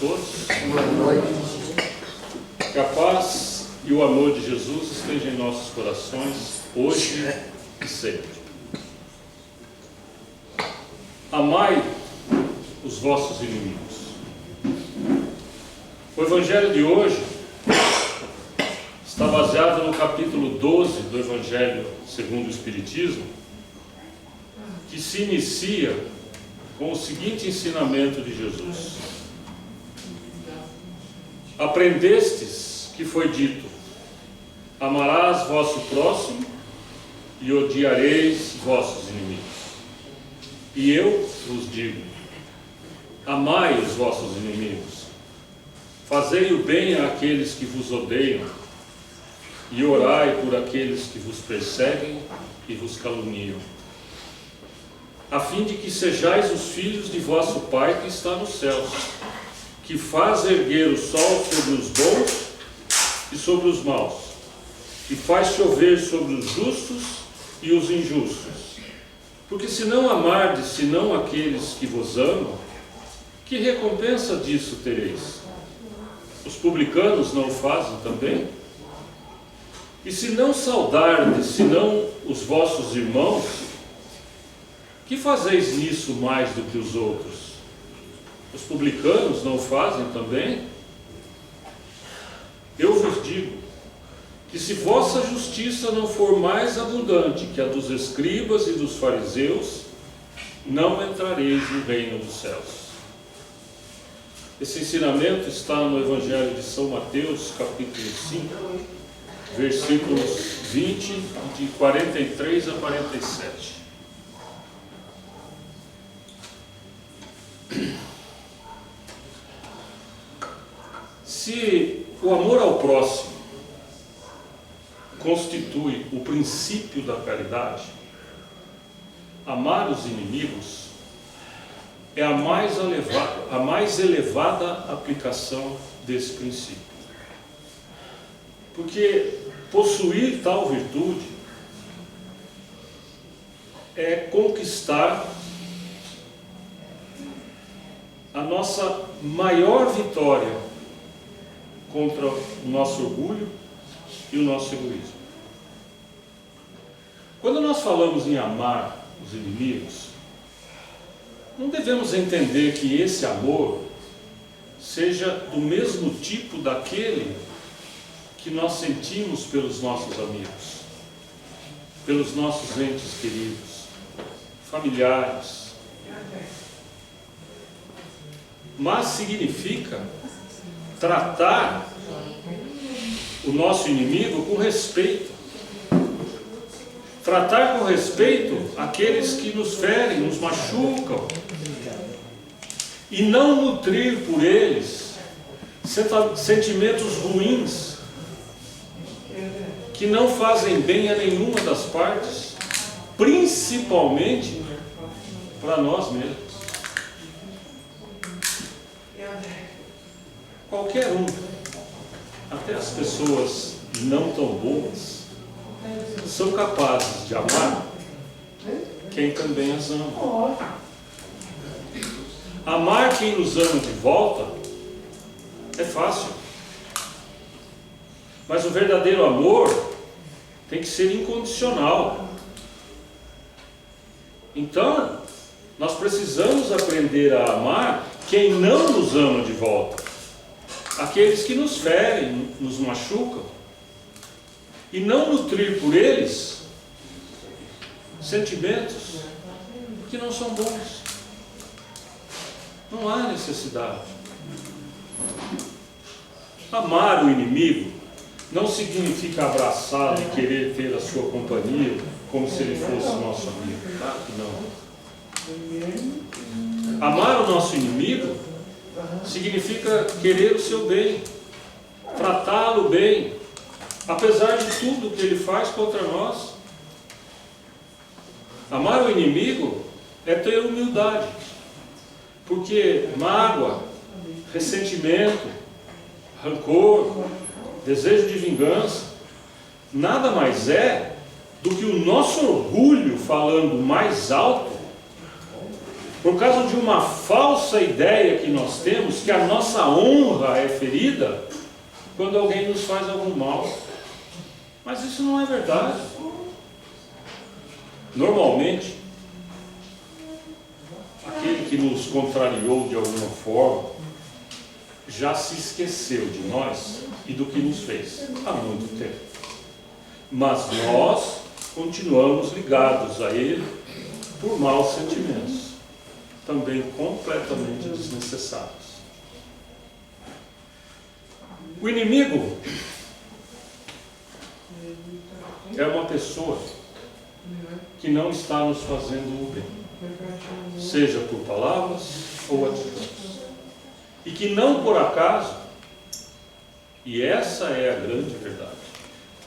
todos. Boa noite. Que a paz e o amor de Jesus estejam em nossos corações, hoje e sempre. Amai os vossos inimigos. O Evangelho de hoje está baseado no capítulo 12 do Evangelho segundo o Espiritismo, que se inicia com o seguinte ensinamento de Jesus: aprendestes que foi dito: amarás vosso próximo e odiareis vossos inimigos. E eu vos digo: amai os vossos inimigos, fazei o bem àqueles que vos odeiam, e orai por aqueles que vos perseguem e vos caluniam, a fim de que sejais os filhos de vosso Pai que está nos céus, que faz erguer o sol sobre os bons e sobre os maus, e faz chover sobre os justos e os injustos. Porque se não amardes senão aqueles que vos amam, que recompensa disso tereis? Os publicanos não o fazem também? E se não saudardes senão os vossos irmãos, que fazeis nisso mais do que os outros? Os publicanos não o fazem também? Eu vos digo que se vossa justiça não for mais abundante que a dos escribas e dos fariseus, não entrareis no reino dos céus. Esse ensinamento está no Evangelho de São Mateus, capítulo 5, versículos 20, de 43 a 47. Se o amor ao próximo constitui o princípio da caridade, amar os inimigos é a mais elevada aplicação desse princípio. Porque possuir tal virtude é conquistar a nossa maior vitória contra o nosso orgulho e o nosso egoísmo. Quando nós falamos em amar os inimigos, não devemos entender que esse amor seja do mesmo tipo daquele que nós sentimos pelos nossos amigos, pelos nossos entes queridos, familiares. Mas significa tratar o nosso inimigo com respeito. Tratar com respeito aqueles que nos ferem, nos machucam. E não nutrir por eles sentimentos ruins que não fazem bem a nenhuma das partes, principalmente para nós mesmos. Qualquer um, até as pessoas não tão boas, são capazes de amar quem também as ama. Amar quem nos ama de volta é fácil, mas o verdadeiro amor tem que ser incondicional. Então, nós precisamos aprender a amar quem não nos ama de volta, aqueles que nos ferem, nos machucam, e não nutrir por eles sentimentos que não são bons. Não há necessidade. Amar o inimigo não significa abraçá-lo e querer ter a sua companhia como se ele fosse nosso amigo. Claro que não. Amar o nosso inimigo significa querer o seu bem, tratá-lo bem, apesar de tudo que ele faz contra nós. Amar o inimigo é ter humildade, porque mágoa, ressentimento, rancor, desejo de vingança, nada mais é do que o nosso orgulho falando mais alto por causa de uma falsa ideia que nós temos, que a nossa honra é ferida quando alguém nos faz algum mal. Mas isso não é verdade. Normalmente, aquele que nos contrariou de alguma forma já se esqueceu de nós e do que nos fez há muito tempo. Mas nós continuamos ligados a ele por maus sentimentos, também completamente desnecessários. O inimigo é uma pessoa que não está nos fazendo o bem, seja por palavras ou atitudes. E que não por acaso, e essa é a grande verdade,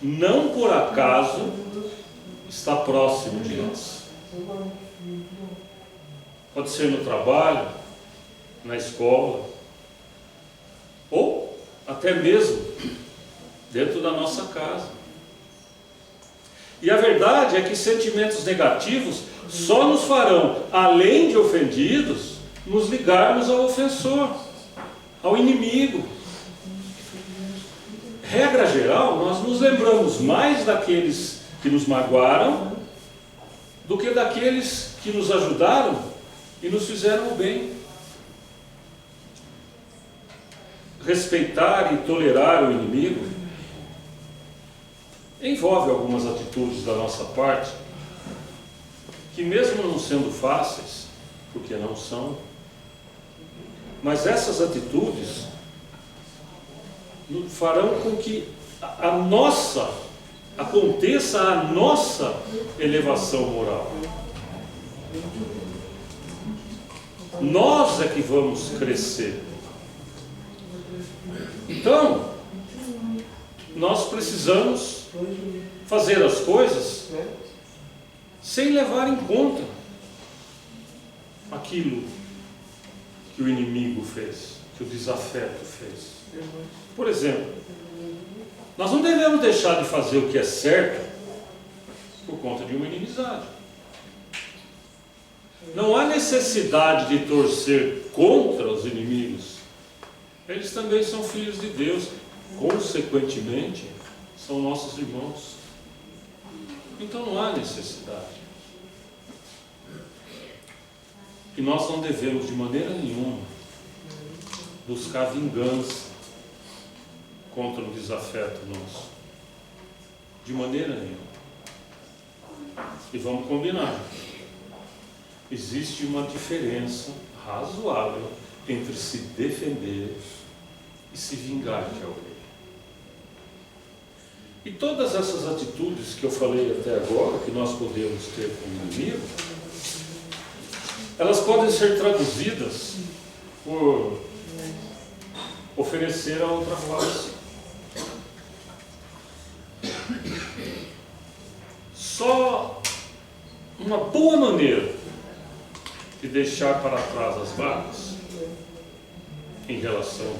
não por acaso está próximo de nós. Pode ser no trabalho, na escola, ou até mesmo dentro da nossa casa. E a verdade é que sentimentos negativos só nos farão, além de ofendidos, nos ligarmos ao ofensor, ao inimigo. Regra geral, nós nos lembramos mais daqueles que nos magoaram do que daqueles que nos ajudaram e nos fizeram o bem. Respeitar e tolerar o inimigo envolve algumas atitudes da nossa parte que, mesmo não sendo fáceis, porque não são, mas essas atitudes farão com que aconteça a nossa elevação moral. Nós é que vamos crescer. Então, nós precisamos fazer as coisas sem levar em conta aquilo que o inimigo fez, que o desafeto fez. Por exemplo, nós não devemos deixar de fazer o que é certo por conta de uma inimizade. Não há necessidade de torcer contra os inimigos. Eles também são filhos de Deus, consequentemente, são nossos irmãos. Então não há necessidade. E nós não devemos de maneira nenhuma buscar vingança contra o desafeto nosso. De maneira nenhuma. E vamos combinar. Existe uma diferença razoável entre se defender e se vingar de alguém. E todas essas atitudes que eu falei até agora, que nós podemos ter com o inimigo, elas podem ser traduzidas por oferecer a outra face. Só uma boa maneira de deixar para trás as mágoas em relação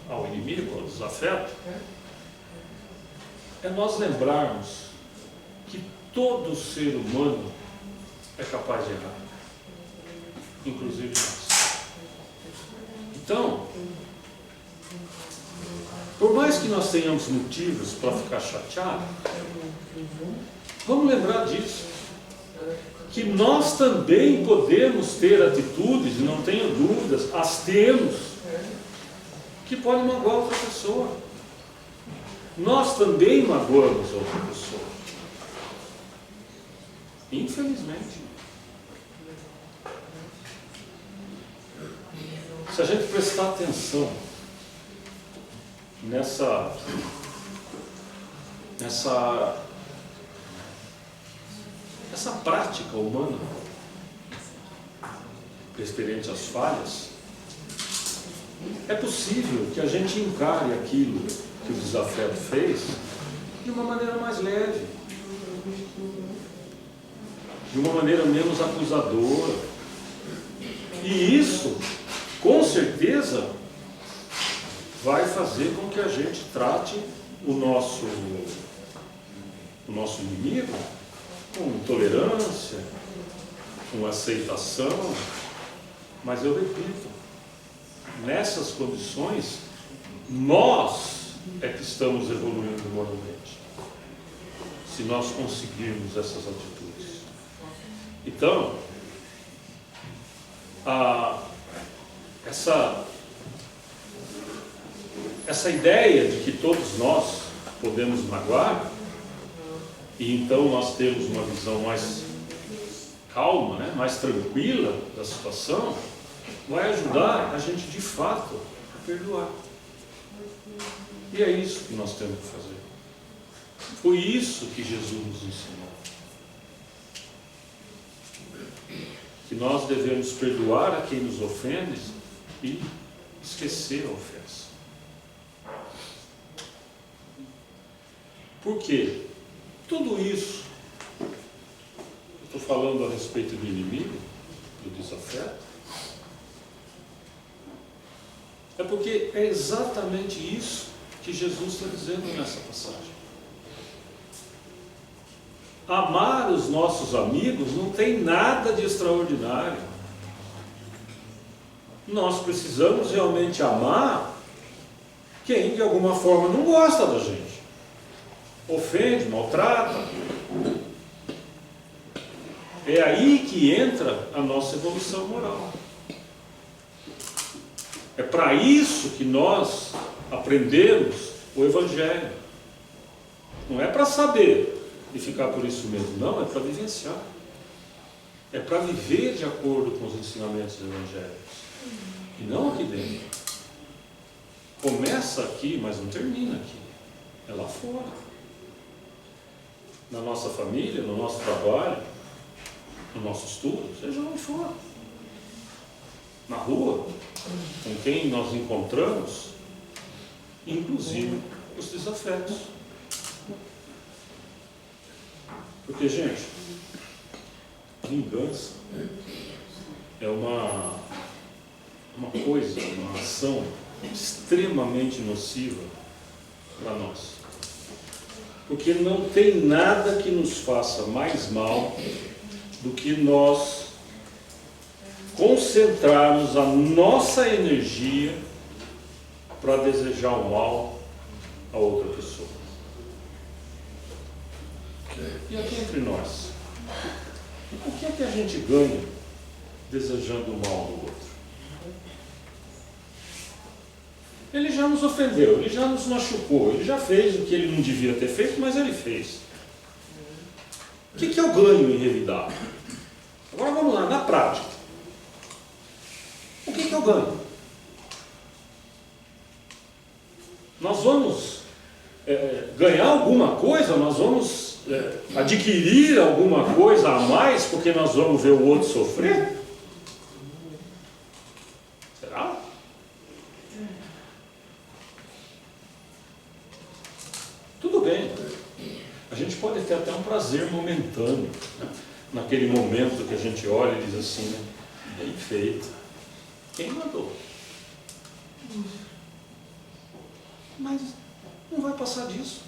ao inimigo, ao desafeto, é nós lembrarmos que todo ser humano é capaz de errar, inclusive nós. Então, por mais que nós tenhamos motivos para ficar chateados, vamos lembrar disso, que nós também podemos ter atitudes, não tenho dúvidas, as temos, que podem magoar outra pessoa. Nós também magoamos outra pessoa. Infelizmente. Se a gente prestar atenção nessa prática humana referente às falhas, é possível que a gente encare aquilo que o desafeto fez de uma maneira mais leve, de uma maneira menos acusadora. E isso, com certeza, vai fazer com que a gente trate o nosso inimigo com tolerância, com aceitação, Mas eu repito, nessas condições, nós é que estamos evoluindo moralmente, se nós conseguirmos essas atitudes. Então, essa ideia de que todos nós podemos magoar, e então nós temos uma visão mais calma, né, mais tranquila da situação, vai ajudar a gente de fato a perdoar. E é isso que nós temos que fazer. Foi isso que Jesus nos ensinou. Que nós devemos perdoar a quem nos ofende e esquecer a ofensa. Por quê? Tudo isso, eu estou falando a respeito do inimigo, do desafeto, é porque é exatamente isso que Jesus está dizendo nessa passagem. Amar os nossos amigos não tem nada de extraordinário. Nós precisamos realmente amar quem de alguma forma não gosta da gente, ofende, maltrata. É aí que entra a nossa evolução moral. É para isso que nós aprendemos o Evangelho. Não é para saber e ficar por isso mesmo, não, é para vivenciar. É para viver de acordo com os ensinamentos evangélicos. E não aqui dentro. Começa aqui, mas não termina aqui. É lá fora. Na nossa família, no nosso trabalho, no nosso estudo, seja onde for. Na rua, com quem nós encontramos, inclusive os desafetos. Porque, gente, vingança é uma coisa, uma ação extremamente nociva para nós. Porque não tem nada que nos faça mais mal do que nós concentrarmos a nossa energia para desejar o mal a outra pessoa. E aqui entre nós, o que é que a gente ganha desejando o mal do outro? Ele já nos ofendeu, ele já nos machucou, ele já fez o que ele não devia ter feito, mas ele fez. O que eu ganho em revidar? Agora vamos lá, na prática. O que eu ganho? Nós vamos ganhar alguma coisa, nós vamos adquirir alguma coisa a mais porque nós vamos ver o outro sofrer? Será? Tudo bem. A gente pode ter até um prazer momentâneo, né? Naquele momento que a gente olha e diz assim, né? Bem feito. Quem mandou? Mas não vai passar disso.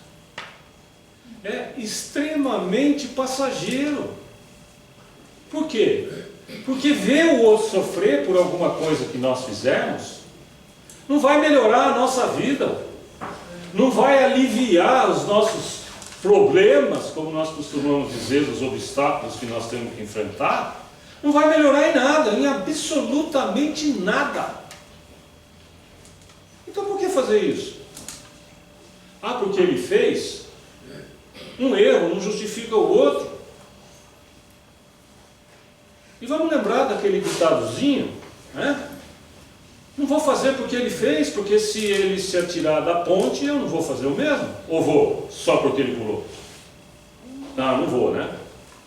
É extremamente passageiro. Por quê? Porque ver o outro sofrer por alguma coisa que nós fizermos não vai melhorar a nossa vida, não vai aliviar os nossos problemas, como nós costumamos dizer, os obstáculos que nós temos que enfrentar, não vai melhorar em nada, em absolutamente nada. Então por que fazer isso? Ah, porque ele fez? Um erro não justifica o outro. E vamos lembrar daquele ditadozinho, né? Não vou fazer porque ele fez, porque se ele se atirar da ponte, eu não vou fazer o mesmo. Ou vou, só porque ele pulou? Não vou, né?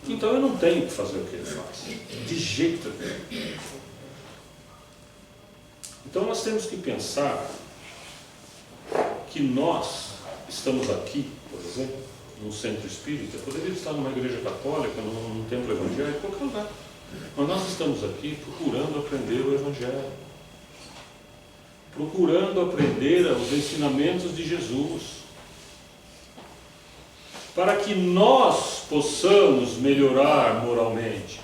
Então eu não tenho que fazer o que ele faz. De jeito nenhum. Então nós temos que pensar que nós estamos aqui, por exemplo, num centro espírita, poderia estar numa igreja católica, num templo evangélico, em qualquer lugar. Mas nós estamos aqui procurando aprender o Evangelho, procurando aprender os ensinamentos de Jesus, para que nós possamos melhorar moralmente,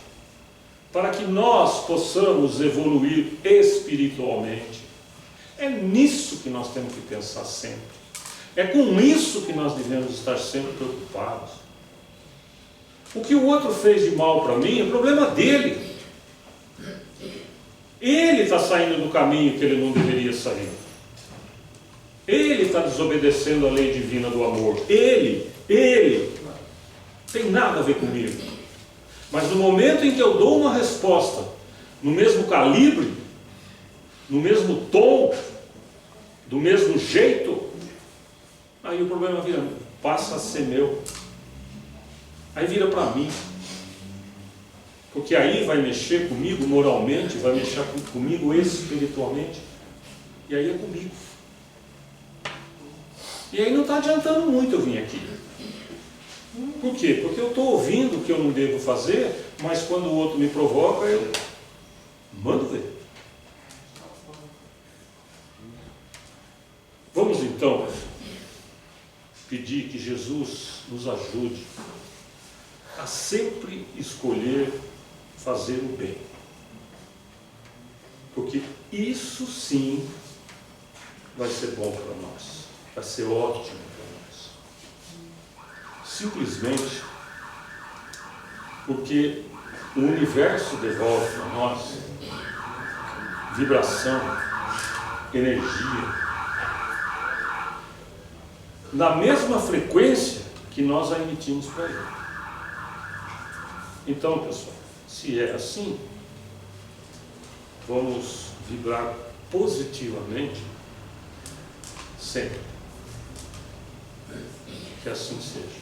para que nós possamos evoluir espiritualmente. É nisso que nós temos que pensar sempre. É com isso que nós devemos estar sempre preocupados. O que o outro fez de mal para mim é problema dele. Ele está saindo do caminho que ele não deveria sair. Ele está desobedecendo a lei divina do amor. Ele, tem nada a ver comigo. Mas no momento em que eu dou uma resposta, no mesmo calibre, no mesmo tom, do mesmo jeito, aí o problema passa a ser meu. Aí vira para mim. Porque aí vai mexer comigo moralmente, vai mexer comigo espiritualmente. E aí é comigo. E aí não está adiantando muito eu vir aqui. Por quê? Porque eu estou ouvindo o que eu não devo fazer, mas quando o outro me provoca, eu mando ver. Vamos então pedir que Jesus nos ajude a sempre escolher fazer o bem. Porque isso sim vai ser bom para nós, vai ser ótimo para nós. Simplesmente porque o universo devolve para nós vibração, energia, na mesma frequência que nós a emitimos para ele. Então, pessoal, se é assim, vamos vibrar positivamente sempre. Que assim seja.